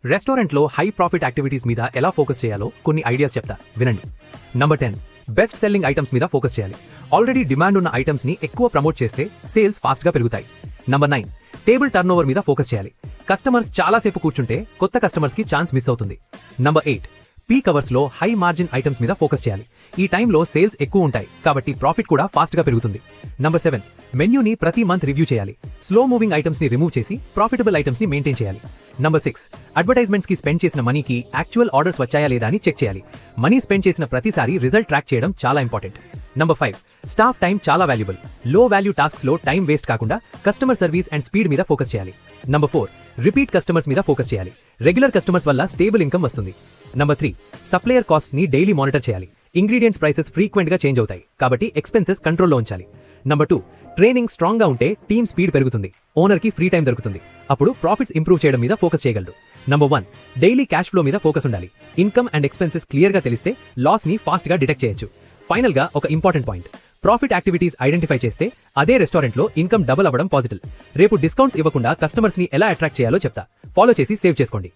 రెస్టారెంట్లో high profit activities మీద ఎలా ఫోకస్ చేయాలో కొన్ని ఐడియాస్ చెప్తా వినండి. నంబర్ 10, బెస్ట్ సెల్లింగ్ ఐటమ్స్ మీద ఫోకస్ చేయాలి. ఆల్రెడీ డిమాండ్ ఉన్న ఐటమ్స్ ని ఎక్కువ ప్రమోట్ చేస్తే సేల్స్ ఫాస్ట్ గా పెరుగుతాయి. నంబర్ 9, టేబుల్ టర్నోవర్ మీద ఫోకస్ చేయాలి. కస్టమర్స్ చాలాసేపు కూర్చుంటే కొత్త కస్టమర్స్ కి ఛాన్స్ మిస్ అవుతుంది. నంబర్ 8, పీక్ అవర్స్ లో హై మార్జిన్ ఐటమ్స్ మీద ఫోకస్ చేయాలి. ఈ టైంలో సేల్స్ ఎక్కువ ఉంటాయి కాబట్టి ప్రాఫిట్ కూడా ఫాస్ట్ గా పెరుగుతుంది. నంబర్ 7, మెన్యూని ప్రతి మంత్ రివ్యూ చేయాలి. స్లో మూవింగ్ ఐటమ్స్ ని రిమూవ్ చేసి ప్రాఫిటబుల్ ఐటమ్స్ ని మెయింటైన్ చేయాలి. నంబర్ 6, అడ్వర్టైజ్మెంట్స్ కి స్పెండ్ చేసిన మనీకి యాక్చువల్ ఆర్డర్స్ వచ్చాయా లేదా అని చెక్ చేయాలి. మనీ స్పెండ్ చేసిన ప్రతిసారి రిజల్ట్ ట్రాక్ చేయడం చాలా ఇంపార్టెంట్. నంబర్ 5, స్టాఫ్ టైం చాలా వాల్యుబుల్. లో వాల్యూ టాస్క్స్ లో టైం వేస్ట్ కాకుండా కస్టమర్ సర్వీస్ అండ్ స్పీడ్ మీద ఫోకస్ చేయాలి. నంబర్ 4, రిపీట్ కస్టమర్స్ మీద ఫోకస్ చేయాలి. రెగ్యులర్ కస్టమర్స్ వల్ల స్టేబుల్ ఇన్కమ్ వస్తుంది. నంబర్ 3, సప్లయర్ కాస్ట్ ని డైలీ మానిటర్ చేయాలి. ఇంగ్రీడియంట్స్ ప్రైసెస్ ఫ్రీక్వెంట్ గా చేంజ్ అవుతాయి కాబట్టి ఎక్స్పెన్సెస్ కంట్రోల్లో ఉంచాలి. నంబర్ 2, ట్రైనింగ్ స్ట్రాంగ్ గా ఉంటే టీమ్ స్పీడ్ పెరుగుతుంది. ఓనర్ కి ఫ్రీ టైం దొరుకుతుంది. అప్పుడు ప్రాఫిట్స్ ఇంప్రూవ్ చేయడం మీద ఫోకస్ చేయగలడు. నంబర్ 1, డైలీ క్యాష్ ఫ్లో మీద ఫోకస్ ఉండాలి. ఇన్కమ్ అండ్ ఎక్స్పెన్సెస్ క్లియర్ గా తెలిస్తే లాస్ ని ఫాస్ట్ గా డిటెక్ట్ చేయొచ్చు. ఫైనల్ గా ఒక important point, profit activities identify చేస్తే అదే రెస్టారెంట్ లో ఇన్కమ్ డబుల్ అవ్వడం పాసిబుల్. రేపు డిస్కౌంట్స్ ఇవ్వకుండా కస్టమర్స్ ని ఎలా అట్రాక్ట్ చేయాలో చెప్తా. ఫాలో చేసి సేవ్ చేసుకోండి.